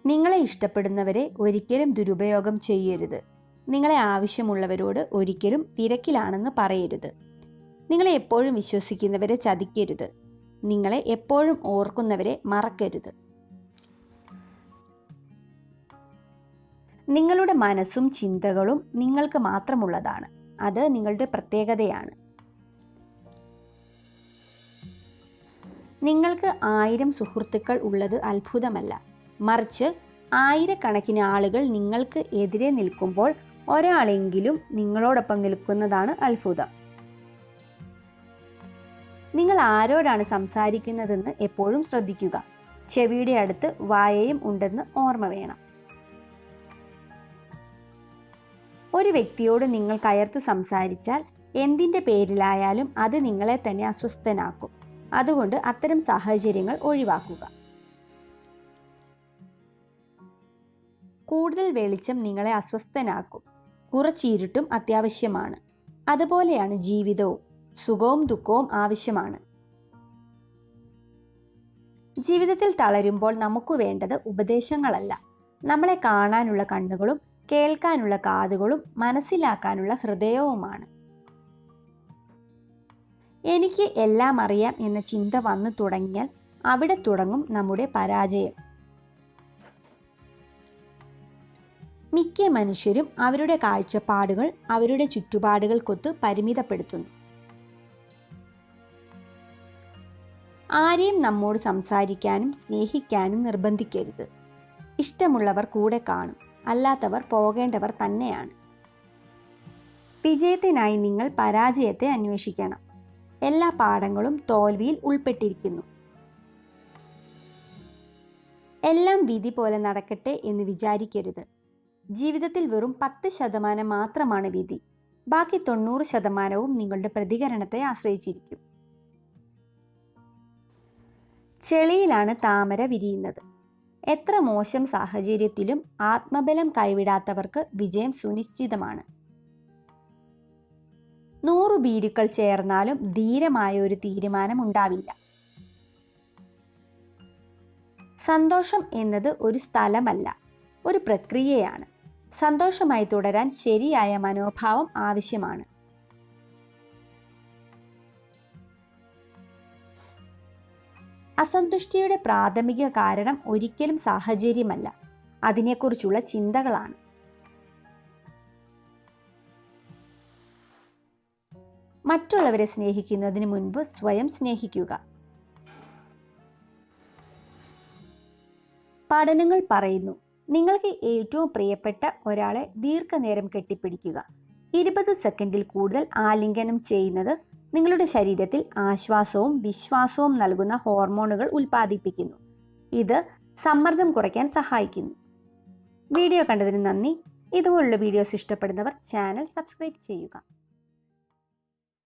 നിങ്ങളെ ഇഷ്ടപ്പെടുന്നവരെ ഒരിക്കലും ദുരുപയോഗം ചെയ്യരുത്. നിങ്ങളെ ആവശ്യമുള്ളവരോട് ഒരിക്കലും തിരക്കിലാണെന്ന് പറയരുത്. നിങ്ങളെ എപ്പോഴും വിശ്വസിക്കുന്നവരെ ചതിക്കരുത്. നിങ്ങളെ എപ്പോഴും ഓർക്കുന്നവരെ മറക്കരുത്. നിങ്ങളുടെ മനസ്സും ചിന്തകളും നിങ്ങൾക്ക് മാത്രമുള്ളതാണ്. അത് നിങ്ങളുടെ പ്രത്യേകതയാണ്. നിങ്ങൾക്ക് 1000 സുഹൃത്തുക്കൾ ഉള്ളത് അത്ഭുതമല്ല. മറിച്ച് ആയിരക്കണക്കിന് ആളുകൾ നിങ്ങൾക്ക് എതിരെ നിൽക്കുമ്പോൾ ഒരാളെങ്കിലും നിങ്ങളോടൊപ്പം നിൽക്കുന്നതാണ് അത്ഭുതം. നിങ്ങൾ ആരോടാണ് സംസാരിക്കുന്നതെന്ന് എപ്പോഴും ശ്രദ്ധിക്കുക. ചെവിയുടെ അടുത്ത് വായയും ഉണ്ടെന്ന് ഓർമ്മ വേണം. ഒരു വ്യക്തിയോട് നിങ്ങൾ കയർത്ത് സംസാരിച്ചാൽ എന്തിൻ്റെ പേരിലായാലും അത് നിങ്ങളെ തന്നെ അസ്വസ്ഥനാക്കും. അതുകൊണ്ട് അത്തരം സാഹചര്യങ്ങൾ ഒഴിവാക്കുക. കൂടുതൽ വെളിച്ചം നിങ്ങളെ അസ്വസ്ഥനാക്കും. കുറച്ച് ഇരുട്ടും അത്യാവശ്യമാണ്. അതുപോലെയാണ് ജീവിതവും. സുഖവും ദുഃഖവും ആവശ്യമാണ്. ജീവിതത്തിൽ തളരുമ്പോൾ നമുക്ക് വേണ്ടത് ഉപദേശങ്ങളല്ല, നമ്മളെ കാണാനുള്ള കണ്ണുകളും കേൾക്കാനുള്ള കാതുകളും മനസ്സിലാക്കാനുള്ള ഹൃദയവുമാണ്. എനിക്ക് എല്ലാം അറിയാം എന്ന ചിന്ത വന്നു തുടങ്ങിയാൽ അവിടെ തുടങ്ങും നമ്മുടെ പരാജയം. മിക്ക മനുഷ്യരും അവരുടെ കാഴ്ചപ്പാടുകൾ അവരുടെ ചുറ്റുപാടുകൾക്കൊത്ത് പരിമിതപ്പെടുത്തുന്നു. ആരെയും നമ്മോട് സംസാരിക്കാനും സ്നേഹിക്കാനും നിർബന്ധിക്കരുത്. ഇഷ്ടമുള്ളവർ കൂടെ കാണും, അല്ലാത്തവർ പോകേണ്ടവർ തന്നെയാണ്. വിജയത്തിനായി നിങ്ങൾ പരാജയത്തെ അന്വേഷിക്കണം. എല്ലാ പാഠങ്ങളും തോൽവിയിൽ ഉൾപ്പെട്ടിരിക്കുന്നു. എല്ലാം വിധി പോലെ നടക്കട്ടെ എന്ന് വിചാരിക്കരുത്. ജീവിതത്തിൽ വെറും 10% മാത്രമാണ് വിധി. ബാക്കി 90% നിങ്ങളുടെ പ്രതികരണത്തെ ആശ്രയിച്ചിരിക്കും. ചെളിയിലാണ് താമര വിരിയുന്നത്. എത്ര മോശം സാഹചര്യത്തിലും ആത്മബലം കൈവിടാത്തവർക്ക് വിജയം സുനിശ്ചിതമാണ്. 100 ഭീരുക്കൾ ചേർന്നാലും ധീരമായ ഒരു തീരുമാനം ഉണ്ടാവില്ല. സന്തോഷം എന്നത് ഒരു സ്ഥലമല്ല, ഒരു പ്രക്രിയയാണ്. സന്തോഷമായി തുടരാൻ ശരിയായ മനോഭാവം ആവശ്യമാണ്. അസന്തുഷ്ടിയുടെ പ്രാഥമിക കാരണം ഒരിക്കലും സാഹചര്യമല്ല, അതിനെക്കുറിച്ചുള്ള ചിന്തകളാണ്. മറ്റുള്ളവരെ സ്നേഹിക്കുന്നതിന് മുൻപ് സ്വയം സ്നേഹിക്കുക. പഠനങ്ങൾ പറയുന്നു, നിങ്ങൾക്ക് ഏറ്റവും പ്രിയപ്പെട്ട ഒരാളെ ദീർഘനേരം കെട്ടിപ്പിടിക്കുക. 20 സെക്കൻഡിൽ കൂടുതൽ ആലിംഗനം ചെയ്യുന്നത് നിങ്ങളുടെ ശരീരത്തിൽ ആശ്വാസവും വിശ്വാസവും നൽകുന്ന ഹോർമോണുകൾ ഉൽപ്പാദിപ്പിക്കുന്നു. ഇത് സമ്മർദ്ദം കുറയ്ക്കാൻ സഹായിക്കുന്നു. വീഡിയോ കണ്ടതിന് നന്ദി. ഇതുപോലുള്ള വീഡിയോസ് ഇഷ്ടപ്പെടുന്നവർ ചാനൽ സബ്സ്ക്രൈബ് ചെയ്യുക.